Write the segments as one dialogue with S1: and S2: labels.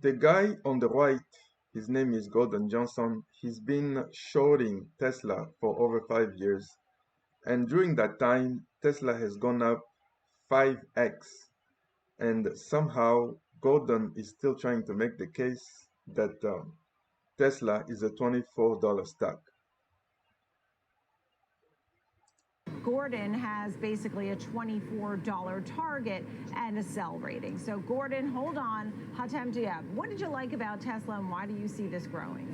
S1: The guy on the right, his name is Gordon Johnson. He's been shorting Tesla for over 5 years. And during that time, Tesla has gone up 5x. And somehow, Gordon is still trying to make the case that Tesla is a $24 stock.
S2: Gordon has basically a $24 target and a sell rating. So Gordon, hold on. Hatem Diab, what did you like about Tesla and why do you see this growing?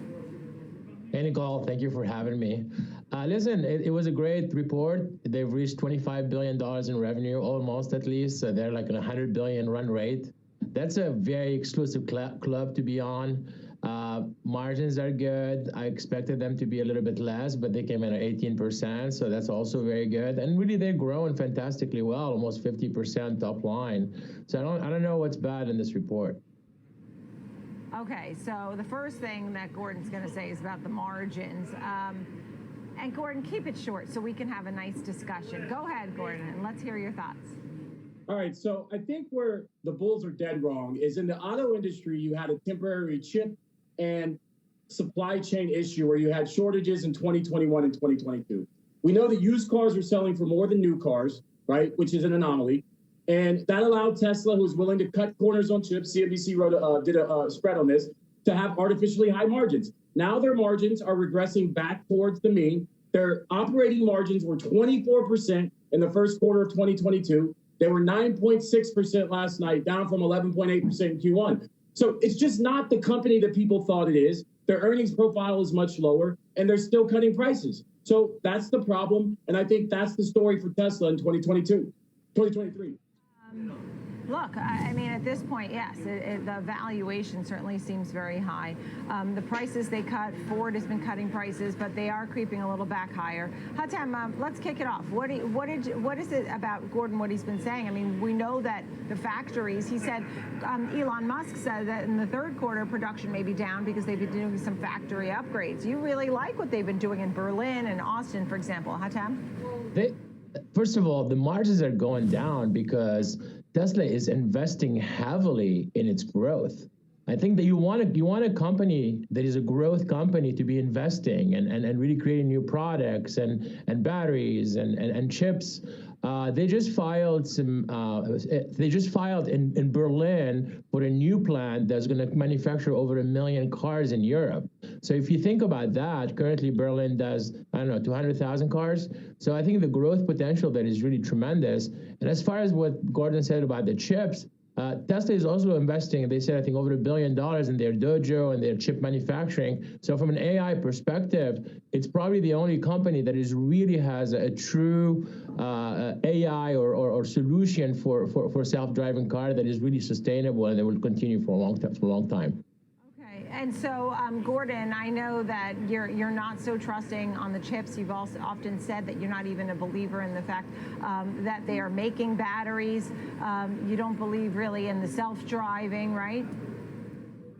S3: Hey, Nicole, thank you for having me. Listen, it was a great report. They've reached $25 billion in revenue, almost at least. So they're like a $100 billion run rate. That's a very exclusive club to be on. Margins are good. I expected them to be a little bit less, but they came in at 18%, so that's also very good. And really, they're growing fantastically well, almost 50% top line. So I don't know what's bad in this report.
S2: Okay, so the first thing that Gordon's going to say is about the margins. And Gordon, keep it short so we can have a nice discussion. Go ahead, Gordon, and let's hear your thoughts.
S4: All right, so I think where the bulls are dead wrong is in the auto industry, you had a temporary chip and supply chain issue where you had shortages in 2021 and 2022. We know that used cars are selling for more than new cars, right, which is an anomaly. And that allowed Tesla, who was willing to cut corners on chips, CNBC did a spread on this, to have artificially high margins. Now their margins are regressing back towards the mean. Their operating margins were 24% in the first quarter of 2022. They were 9.6% last night, down from 11.8% in Q1. So it's just not the company that people thought it is. Their earnings profile is much lower, and they're still cutting prices. So that's the problem, and I think that's the story for Tesla in 2023.
S2: Look, I mean, at this point, yes, the valuation certainly seems very high. The prices they cut, Ford has been cutting prices, but they are creeping a little back higher. Hatem, let's kick it off. What is it about Gordon, what he's been saying? I mean, we know that the factories, he said, Elon Musk said that in the third quarter, production may be down because they've been doing some factory upgrades. You really like what they've been doing in Berlin and Austin, for example. Hatem?
S3: First of all, the margins are going down because Tesla is investing heavily in its growth. I think that you want a company that is a growth company to be investing and really creating new products and batteries and chips. They just filed in Berlin for a new plant that's going to manufacture over 1 million cars in Europe. So if you think about that, currently Berlin does, I don't know, 200,000 cars. So I think the growth potential there is really tremendous. And as far as what Gordon said about the chips, Tesla is also investing, they said, I think, over $1 billion in their dojo and their chip manufacturing. So from an AI perspective, it's probably the only company that really has a true AI or solution for self-driving car that is really sustainable and that will continue for a long time.
S2: And so, Gordon, I know that you're not so trusting on the chips. You've also often said that you're not even a believer in the fact that they are making batteries. You don't believe really in the self-driving, right?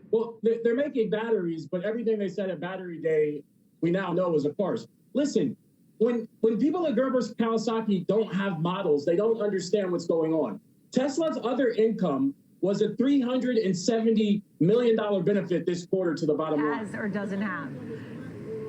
S4: Well, they're making batteries, but everything they said at Battery Day, we now know is a farce. Listen, when people at Gerber Kawasaki don't have models, they don't understand what's going on. Tesla's other income was a $370 million benefit this quarter to the bottom line.
S2: Has or doesn't have.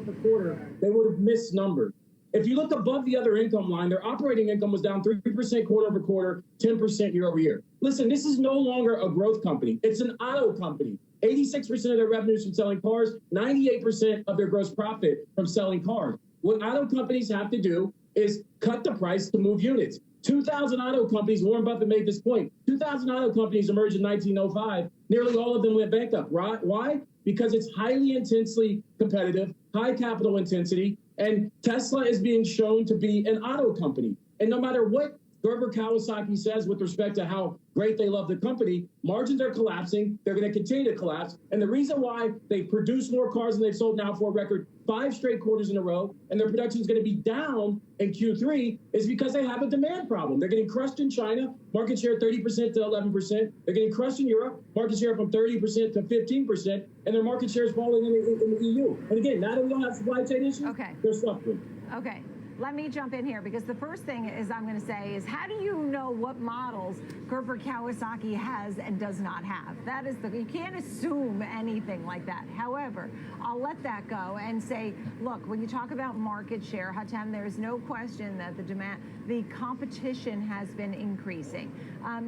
S4: The quarter, they would have missed numbers. If you look above the other income line, their operating income was down 3% quarter over quarter, 10% year over year. Listen, this is no longer a growth company. It's an auto company. 86% of their revenues from selling cars, 98% of their gross profit from selling cars. What auto companies have to do is cut the price to move units. 2,000 auto companies, Warren Buffett made this point, 2,000 auto companies emerged in 1905. Nearly all of them went bankrupt. Right? Why? Because it's highly intensely competitive, high capital intensity, and Tesla is being shown to be an auto company. And no matter what Gerber Kawasaki says with respect to how great they love the company, margins are collapsing. They're going to continue to collapse. And the reason why they produce more cars than they've sold now for a record 5 straight quarters in a row, and their production is going to be down in Q3 is because they have a demand problem. They're getting crushed in China, market share 30% to 11%. They're getting crushed in Europe, market share from 30% to 15%, and their market share is falling in the EU. And again, now that we don't have supply chain issues, they're suffering.
S2: Okay. let me jump in here, because the first thing is I'm going to say is, how do you know what models Gerber Kawasaki has and does not have? That is you can't assume anything like that. However, I'll let that go and say, look, when you talk about market share, Hatem, there's no question that the competition has been increasing.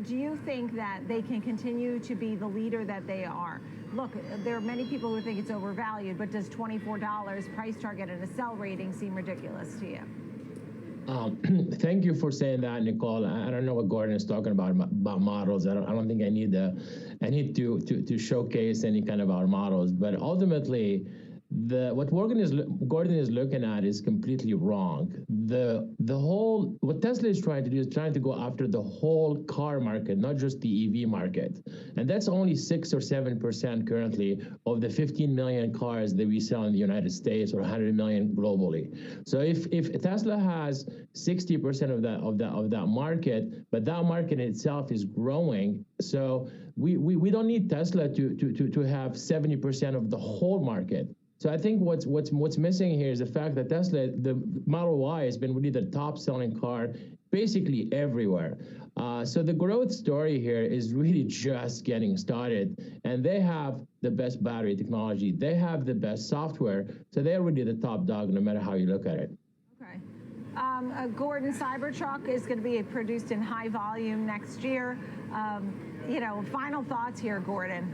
S2: Do you think that they can continue to be the leader that they are? Look, there are many people who think it's overvalued, but does $24 price target and a sell rating seem ridiculous to you?
S3: Thank you for saying that, Nicole. I don't know what Gordon is talking about models. I don't think I need to showcase any kind of our models, but ultimately, what Gordon is looking at is completely wrong. What Tesla is trying to do is trying to go after the whole car market, not just the EV market, and that's only 6 or 7% currently of the 15 million cars that we sell in the United States, or 100 million globally. So if Tesla has 60% of that market, but that market itself is growing, so we don't need Tesla to have 70% of the whole market. So I think what's missing here is the fact that Tesla, the Model Y, has been really the top-selling car basically everywhere. So the growth story here is really just getting started, and they have the best battery technology. They have the best software, so they're really the top dog no matter how you look at it.
S2: Okay. Gordon, Cybertruck is going to be produced in high volume next year. Final thoughts here, Gordon.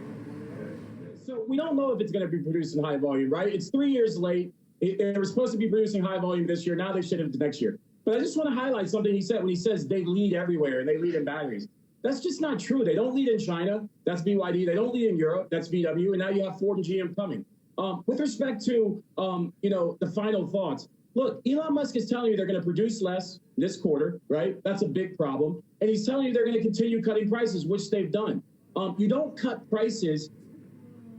S4: So we don't know if it's going to be produced in high volume, right? It's 3 years late. They were supposed to be producing high volume this year. Now they should have to next year. But I just want to highlight something he said when he says they lead everywhere and they lead in batteries. That's just not true. They don't lead in China. That's BYD. They don't lead in Europe. That's VW. And now you have Ford and GM coming. With respect to, the final thoughts, look, Elon Musk is telling you they're going to produce less this quarter, right? That's a big problem. And he's telling you they're going to continue cutting prices, which they've done. You don't cut prices.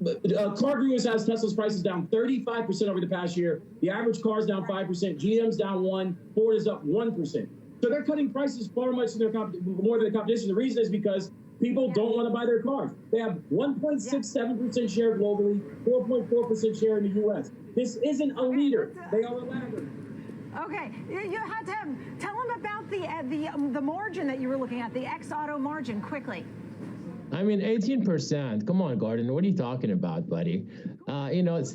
S4: CarGurus has Tesla's prices down 35% over the past year. The average car is down 5%. GM's down 1%. Ford is up 1%. So they're cutting prices far much more than the competition. The reason is because people don't want to buy their cars. They have 1.67% share globally, 4.4% share in the U.S. This isn't a leader. They are a laggard.
S2: Okay, you had to tell them about the margin that you were looking at, the X-Auto margin, quickly.
S3: I mean, 18%. Come on, Gordon. What are you talking about, buddy? It's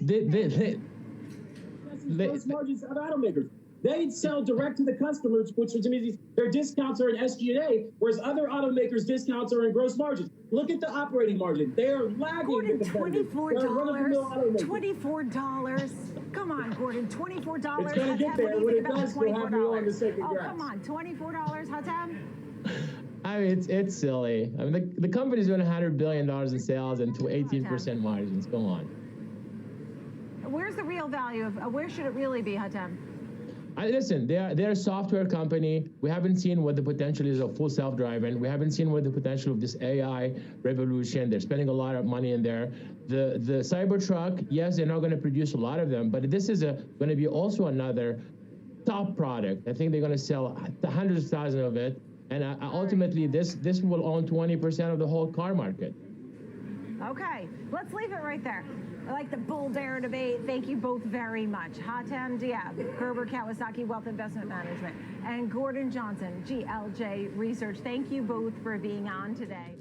S4: gross margins of automakers. They sell direct to the customers, which means their discounts are in SG&A, whereas other automakers' discounts are in gross margins. Look at the operating margin. They are lagging.
S2: Gordon, $24. $24. Come on, Gordon. $24.
S4: It's going to get there. When it does, we'll have you on to say congrats.
S2: Oh, come on. $24, Hatem?
S3: I mean, it's silly. I mean, the company's doing $100 billion in sales and 18% margins. Come on.
S2: Where's the real value of? Where should it really be, Hatem?
S3: Listen, they're a software company. We haven't seen what the potential is of full self-driving. We haven't seen what the potential of this AI revolution. They're spending a lot of money in there. The Cybertruck, yes, they're not going to produce a lot of them, but this is going to be also another top product. I think they're going to sell hundreds of thousands of it. And ultimately, this will own 20% of the whole car market.
S2: Okay, let's leave it right there. I like the bull dare debate. Thank you both very much. Hatem Diab, Gerber Kawasaki Wealth Investment Management, and Gordon Johnson, GLJ Research. Thank you both for being on today.